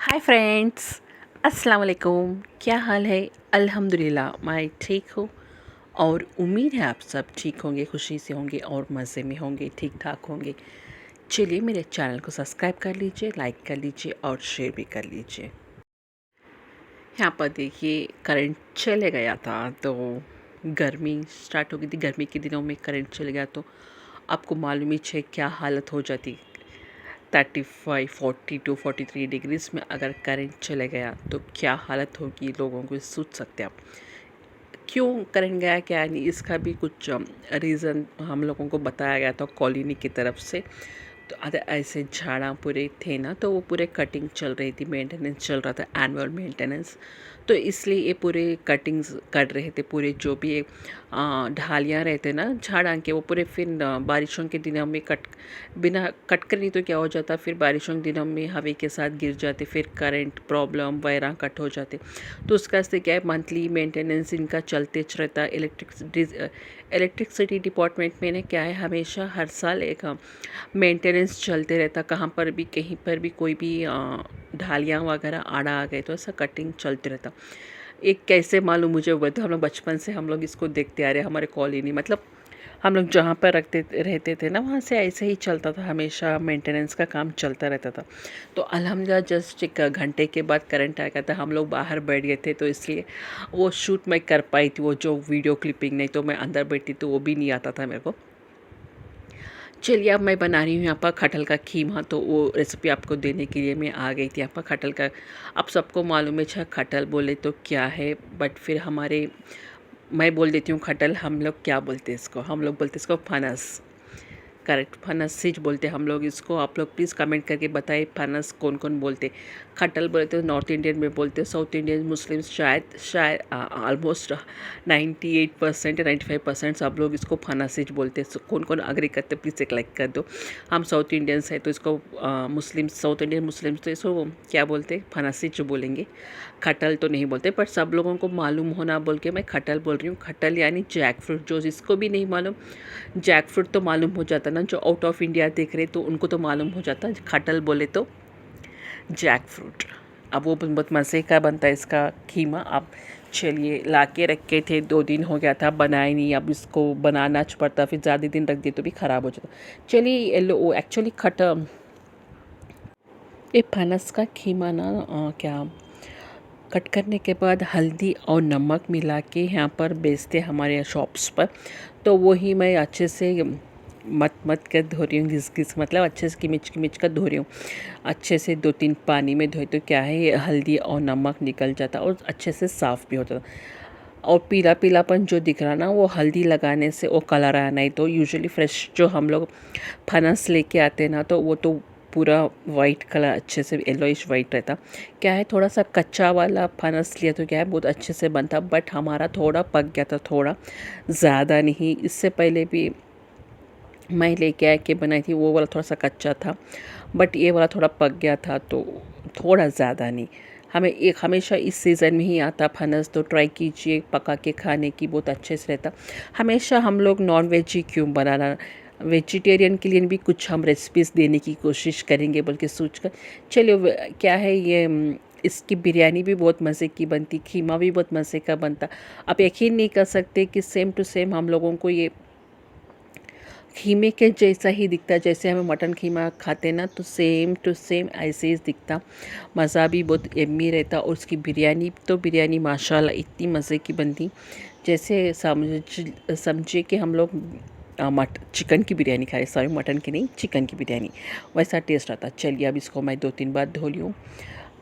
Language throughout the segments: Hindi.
हाय फ्रेंड्स, अस्सलाम वालेकुम। क्या हाल है? अल्हम्दुलिल्लाह मैं ठीक हूँ और उम्मीद है आप सब ठीक होंगे, खुशी से होंगे और मज़े में होंगे, ठीक ठाक होंगे। चलिए मेरे चैनल को सब्सक्राइब कर लीजिए, लाइक कर लीजिए और शेयर भी कर लीजिए। यहाँ पर देखिए करंट चले गया था तो गर्मी स्टार्ट हो गई थी। गर्मी के दिनों में करंट चले गया तो आपको मालूम ही है क्या हालत हो जाती। 35, 42, 43 डिग्रीज़ में अगर करंट चले गया तो क्या हालत होगी लोगों को, सोच सकते हैं आप। क्यों करंट गया क्या नहीं, इसका भी कुछ रीज़न हम लोगों को बताया गया था कॉलोनी की तरफ से। तो ऐसे झाड़ा पूरे थे ना, तो वो पूरे कटिंग चल रही थी, मेंटेनेंस चल रहा था, एनुअल मेंटेनेंस। तो इसलिए ये पूरे कटिंग्स कर रहे थे, पूरे जो भी ढालियाँ रहते ना झाड़ा के, वो पूरे फिर बारिशों के दिनों में बिना कट कर नहीं तो क्या हो जाता, फिर बारिशों के दिनों में हवा के साथ गिर जाते, फिर करंट प्रॉब्लम वगैरह कट हो जाते। तो उसका से क्या है, मंथली मेंटेनेंस इनका चलते रहता है। इलेक्ट्रिसिटी डिपार्टमेंट में ने क्या है, हमेशा हर साल एक मेंटेनेंस चलते रहता। कहाँ पर भी कहीं पर भी कोई भी ढालियाँ वगैरह आड़ा आ गए तो ऐसा कटिंग चलते रहता। एक कैसे मालूम मुझे हुआ, तो हम लोग बचपन से हम लोग इसको देखते आ रहे हैं। हमारे कॉलोनी मतलब हम लोग जहाँ पर रहते थे ना, वहाँ से ऐसे ही चलता था, हमेशा मेंटेनेंस का काम चलता रहता था। तो अल्हम्दुलिल्लाह जस्ट एक घंटे के बाद करंट आ गया था, हम लोग बाहर बैठ गए थे, तो इसलिए वो शूट मैं कर पाई थी, वो जो वीडियो क्लिपिंग। नहीं तो मैं अंदर बैठी तो वो भी नहीं आता था मेरे को। चलिए अब मैं बना रही हूँ यहाँ पर कटहल का खीमा, तो वो रेसिपी आपको देने के लिए मैं आ गई थी। यहाँ पर कटहल का, अब सबको मालूम है अच्छा कटहल बोले तो क्या है, बट फिर मैं बोल देती हूँ कटहल। हम लोग क्या बोलते हैं इसको, हम लोग बोलते हैं इसको फनस। करेक्ट, फनस सिज बोलते हैं हम लोग इसको। आप लोग प्लीज़ कमेंट करके बताइए फनस कौन कौन बोलते। कटहल बोलते हैं नॉर्थ इंडियन में बोलते हैं, साउथ इंडियन मुस्लिम्स शायद ऑलमोस्ट 98% 95% सब लोग इसको फनसिज बोलते हैं। कौन कौन अग्री करते प्लीज़ एक लाइक कर दो। हम साउथ इंडियंस हैं तो इसको मुस्लिम, साउथ इंडियन मुस्लिम्स तो इसको क्या बोलते हैं, फनसिज बोलेंगे। खटल तो नहीं बोलते, पर सब लोगों को मालूम होना बोल के मैं खटल बोल रही हूँ। खटल यानी जैक फ्रूट। जो जिसको भी नहीं मालूम, जैक फ्रूट तो मालूम हो जाता ना, जो आउट ऑफ इंडिया देख रहे तो उनको तो मालूम हो जाता, खटल बोले तो जैक फ्रूट। अब वो बहुत मज़े का बनता है इसका खीमा। अब चलिए ला के रखे थे, 2 दिन हो गया था, बनाए नहीं। अब इसको बनाना पड़ता, फिर ज़्यादा दिन रख दिए तो भी ख़राब हो जाता। चलिए येलो वो एक्चुअली ये फनस का खीमा ना क्या कट करने के बाद हल्दी और नमक मिला के यहाँ पर बेचते हमारे शॉप्स पर। तो वही मैं अच्छे से मत कर धो रही हूँ, घिस मतलब अच्छे से किमिच कर धो रही हूँ। अच्छे से 2-3 पानी में धोए तो क्या है, ये हल्दी और नमक निकल जाता और अच्छे से साफ़ भी होता। और पीला पीलापन जो दिख रहा ना, वो हल्दी लगाने से वो कलर आया। नहीं तो यूजुअली फ्रेश जो हम लोग फनस लेके आते हैं ना, तो वो तो पूरा वाइट कलर, अच्छे से येलोइश वाइट रहता। क्या है, थोड़ा सा कच्चा वाला फनस लिया तो क्या है बहुत अच्छे से बनता, बट हमारा थोड़ा पक गया था, थोड़ा ज़्यादा नहीं। इससे पहले भी मैं लेके आके बनाई थी, वो वाला थोड़ा सा कच्चा था, बट ये वाला थोड़ा पक गया था, तो थोड़ा ज़्यादा नहीं। हमें एक हमेशा इस सीज़न में ही आता फनस, तो ट्राई कीजिए पका के खाने की, बहुत अच्छे से रहता। हमेशा हम लोग नॉन वेज ही क्यों बनाना, वेजिटेरियन के लिए भी कुछ हम रेसिपीज़ देने की कोशिश करेंगे बल्कि सोच कर। चलिए क्या है ये इसकी बिरयानी भी बहुत मज़े की बनती, खीमा भी बहुत मज़े का बनता। आप यकीन नहीं कर सकते कि सेम टू सेम हम लोगों को ये खीमे के जैसा ही दिखता। जैसे हमें मटन खीमा खाते ना, तो सेम टू सेम ऐसे ही दिखता। मज़ा भी बहुत यम्मी रहता और उसकी बिरयानी माशाल्लाह इतनी मज़े की बनती, जैसे समझिए कि हम लोग चिकन की बिरयानी खाए, सॉरी मटन की नहीं, चिकन की बिरयानी, वैसा टेस्ट आता। चलिए अब इसको मैं 2-3 बार धो ली हूँ।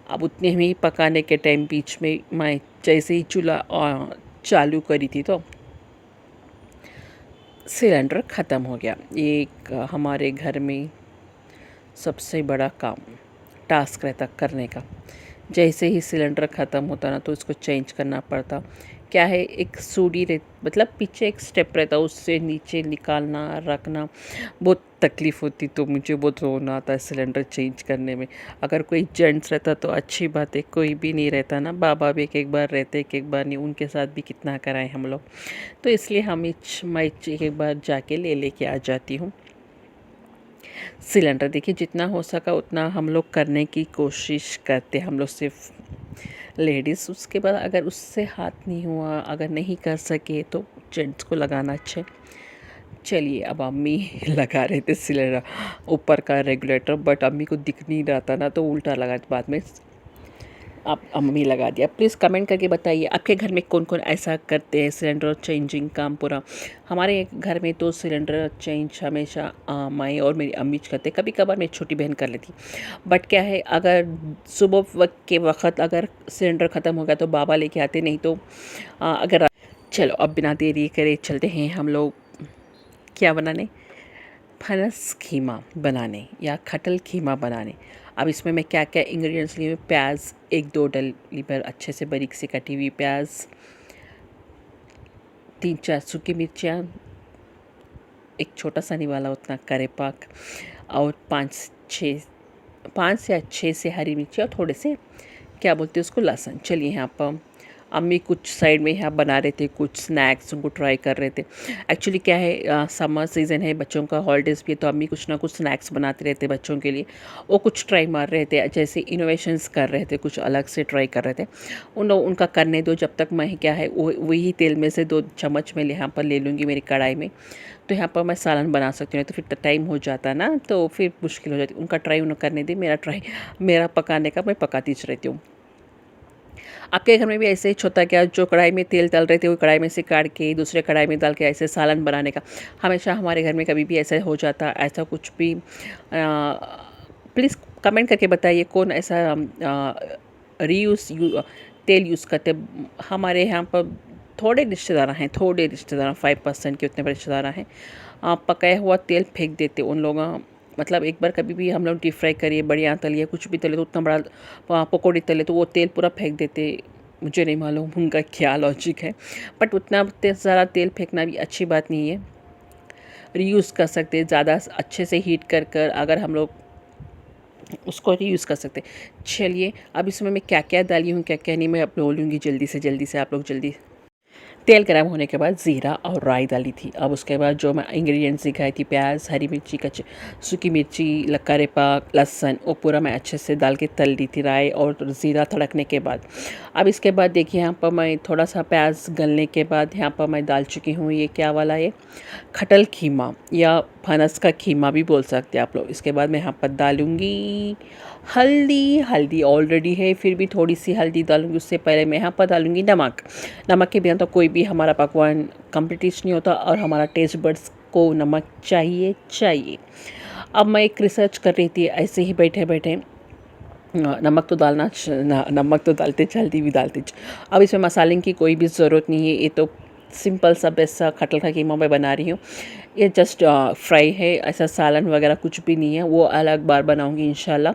अब उतने में ही पकाने के टाइम बीच में मैं जैसे ही चूल्हा चालू करी थी तो सिलेंडर ख़त्म हो गया। एक हमारे घर में सबसे बड़ा काम, टास्क रहता करने का। जैसे ही सिलेंडर ख़त्म होता ना, तो उसको चेंज करना पड़ता। क्या है, एक सूढ़ी मतलब पीछे एक स्टेप रहता, उससे नीचे निकालना रखना बहुत तकलीफ़ होती। तो मुझे बहुत रोना आता है सिलेंडर चेंज करने में। अगर कोई जेंट्स रहता तो अच्छी बात है, कोई भी नहीं रहता ना, बाबा भी एक एक बार रहते, एक एक बार नहीं, उनके साथ भी कितना कराएं हम लोग। तो इसलिए मैं एक एक बार जाके लेके आ जाती हूँ। सिलेंडर देखिए जितना हो सका उतना हम लोग करने की कोशिश करते, हम लोग सिर्फ लेडीज़। उसके बाद अगर उससे हाथ नहीं हुआ, अगर नहीं कर सके तो जेंट्स को लगाना अच्छा है। चलिए अब अम्मी लगा रहे थे सिलेंडर ऊपर का रेगुलेटर, बट अम्मी को दिख नहीं रहा था ना, तो उल्टा लगा बाद में आप अम्मी लगा दिया। प्लीज़ कमेंट करके बताइए आपके घर में कौन कौन ऐसा करते हैं सिलेंडर चेंजिंग काम पूरा। हमारे घर में तो सिलेंडर चेंज हमेशा मैं और मेरी अम्मी करते, कभी कभार मेरी छोटी बहन कर लेती। बट क्या है, अगर सुबह वक्त के वक्त अगर सिलेंडर ख़त्म हो गया तो बाबा लेके आते, नहीं तो अगर चलो अब बिना देरी करे चलते हैं हम लोग क्या बनाने, फनस खीमा बनाने या खटल खीमा बनाने। अब इसमें मैं क्या क्या इंग्रेडिएंट्स लिए, प्याज 1-2 डली भर अच्छे से बारीक से कटी हुई प्याज, 3-4 सूखी मिर्चियाँ, एक छोटा सा निवाला उतना करेपाक, और 5 या 6 से हरी मिर्ची, और थोड़े से क्या बोलते हैं उसको, लहसुन। चलिए यहाँ पर अम्मी कुछ साइड में यहाँ बना रहे थे, कुछ स्नैक्स उनको ट्राई कर रहे थे। एक्चुअली क्या है, समर सीज़न है, बच्चों का हॉलीडेज़ भी है, तो अम्मी कुछ ना कुछ स्नैक्स बनाते रहते बच्चों के लिए। वो कुछ ट्राई मार रहे थे, जैसे इनोवेशंस कर रहे थे, कुछ अलग से ट्राई कर रहे थे। उनका करने दो, जब तक मैं क्या है वही तेल में से 2 चम्मच मैं यहाँ पर ले लूँगी मेरी कढ़ाई में, तो यहाँ पर मैं सालन बना सकती हूँ। तो फिर टाइम हो जाता ना, तो फिर मुश्किल हो जाती। उनका ट्राई उन्हें करने दी, मेरा पकाने का मैं पकाती रहती हूँ। आपके घर में भी ऐसे ही होता क्या, जो कढ़ाई में तेल तल रहे थे वो कढ़ाई में से काट के दूसरे कढ़ाई में डाल के ऐसे सालन बनाने का? हमेशा हमारे घर में कभी भी ऐसा हो जाता, ऐसा कुछ भी प्लीज़ कमेंट करके बताइए कौन ऐसा तेल यूज़ करते। हमारे यहाँ पर थोड़े रिश्तेदार हैं, 5% के उतने बड़े रिश्तेदार हैं, पकाया हुआ तेल फेंक देते उन लोग। मतलब एक बार कभी भी हम लोग डीप फ्राई करिए, बढ़िया तलिए, कुछ भी तले, तो उतना बड़ा पकौड़ी तले तो वो तेल पूरा फेंक देते। मुझे नहीं मालूम उनका क्या लॉजिक है, बट उतना ज़्यादा तेल फेंकना भी अच्छी बात नहीं है। रीयूज़ कर सकते हैं, ज़्यादा अच्छे से हीट कर कर अगर हम लोग उसको रीयूज़ कर सकते। चलिए अब इसमें मैं क्या क्या डाली हूँ, क्या क्या नहीं, मैं अब बोलूँगी जल्दी से आप लोग जल्दी। तेल गर्म होने के बाद ज़ीरा और राई डाली थी। अब उसके बाद जो मैं इंग्रेडिएंट्स दिखाई थी, प्याज, हरी मिर्ची, सूखी मिर्ची, करेपाक, लहसुन, वो पूरा मैं अच्छे से डाल के तल दी थी राई और ज़ीरा तड़कने के बाद। अब इसके बाद देखिए यहाँ पर मैं थोड़ा सा प्याज गलने के बाद यहाँ पर मैं डाल चुकी हूँ ये क्या वाला, ये खटल खीमा या फनस का खीमा भी बोल सकते हैं आप लोग। इसके बाद मैं यहाँ पर डालूँगी हल्दी ऑलरेडी है, फिर भी थोड़ी सी हल्दी डालूँगी। उससे पहले मैं यहाँ पर डालूँगी नमक के बिना तो कोई भी हमारा पकवान कंप्लीट नहीं होता, और हमारा टेस्ट बड्स को नमक चाहिए। अब मैं एक रिसर्च कर रही थी ऐसे ही बैठे बैठे, नमक तो डालते जल्दी भी डालते। अब इसमें मसाले की कोई भी ज़रूरत नहीं है, ये तो सिंपल सा बेस्ट सा खटल का कीमा मैं बना रही हूँ। ये जस्ट फ्राई है, ऐसा सालन वगैरह कुछ भी नहीं है, वो अलग बार बनाऊँगी इंशाल्लाह।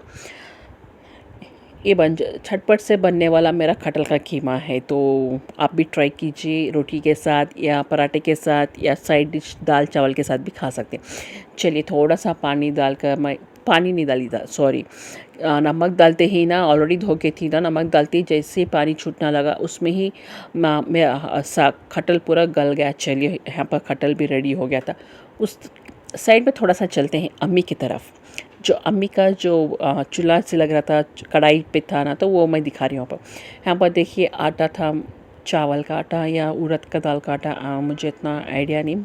ये झटपट से बनने वाला मेरा खटल का कीमा है, तो आप भी ट्राई कीजिए, रोटी के साथ या पराठे के साथ या साइड डिश दाल चावल के साथ भी खा सकते हैं। चलिए थोड़ा सा पानी डालकर, मैं पानी नहीं डाली था, सॉरी, नमक डालते ही ना, ऑलरेडी धो के थी ना, नमक डालते ही जैसे पानी छूटने लगा उसमें ही मेरा खटल पूरा गल गया। चलिए यहाँ पर खटल भी रेडी हो गया था। उस साइड में थोड़ा सा चलते हैं अम्मी की तरफ। जो अम्मी का जो चूल्हा से लग रहा था, कढ़ाई पे था ना, तो वो मैं दिखा रही हूँ यहाँ पर देखिए आटा था, चावल का आटा या उड़द का दाल का आटा, मुझे इतना आइडिया नहीं।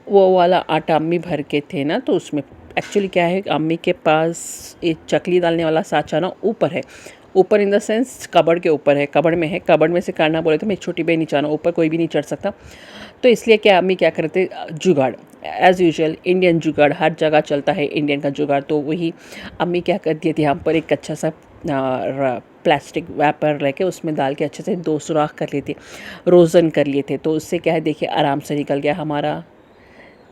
वो वाला आटा अम्मी भर के थे ना, तो उसमें एक्चुअली क्या है, अम्मी के पास एक चकली डालने वाला साँचा ना ऊपर है, ऊपर इन द सेंस कबड़ के ऊपर है, कबड़ में है, कबड़ में से काटना बोले तो मेरी छोटी बहन नीचे आना, ऊपर कोई भी नहीं चढ़ सकता। तो इसलिए क्या अम्मी क्या करते, जुगाड़ एज़ यूजुअल इंडियन जुगाड़ हर जगह चलता है, इंडियन का जुगाड़, तो वही अम्मी क्या करती थी, हम पर एक अच्छा सा प्लास्टिक रैपर रह के उसमें डाल के अच्छे से 2 सुराख कर लिए थे, रोज़न कर लिए थे, तो उससे क्या है देखिए आराम से निकल गया हमारा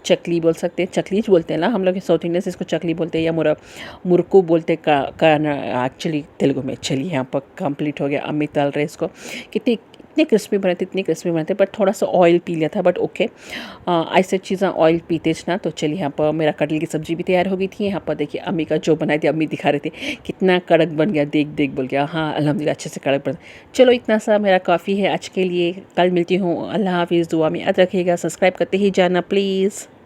चकली, बोल सकते हैं चकली बोलते हैं ना हम लोग साउथ इंडियन से, इसको चकली बोलते हैं या मुरकू बोलते हैं एक्चुअली तेलुगु में। चलिए यहाँ पर कंप्लीट हो गया, अम्मी तल रहे इसको। इतने क्रिस्पी बने थे, बट थोड़ा सा ऑयल पी लिया था, बट ओके, ऐसे चीज़ें ऑयल पीते ना। तो चलिए यहाँ पर मेरा कटल की सब्ज़ी भी तैयार हो गई थी। यहाँ पर देखिए अम्मी का जो बनाई थी, अम्मी दिखा रहे थे कितना कड़क बन गया, देख बोल गया, हाँ अल्हम्दुलिल्लाह अच्छे से कड़क बन। चलो इतना सा मेरा काफ़ी है आज के लिए, कल मिलती हूँ, अल्लाह हाफिज़, दुआ में याद रखिएगा, सब्सक्राइब करते ही जाना प्लीज़।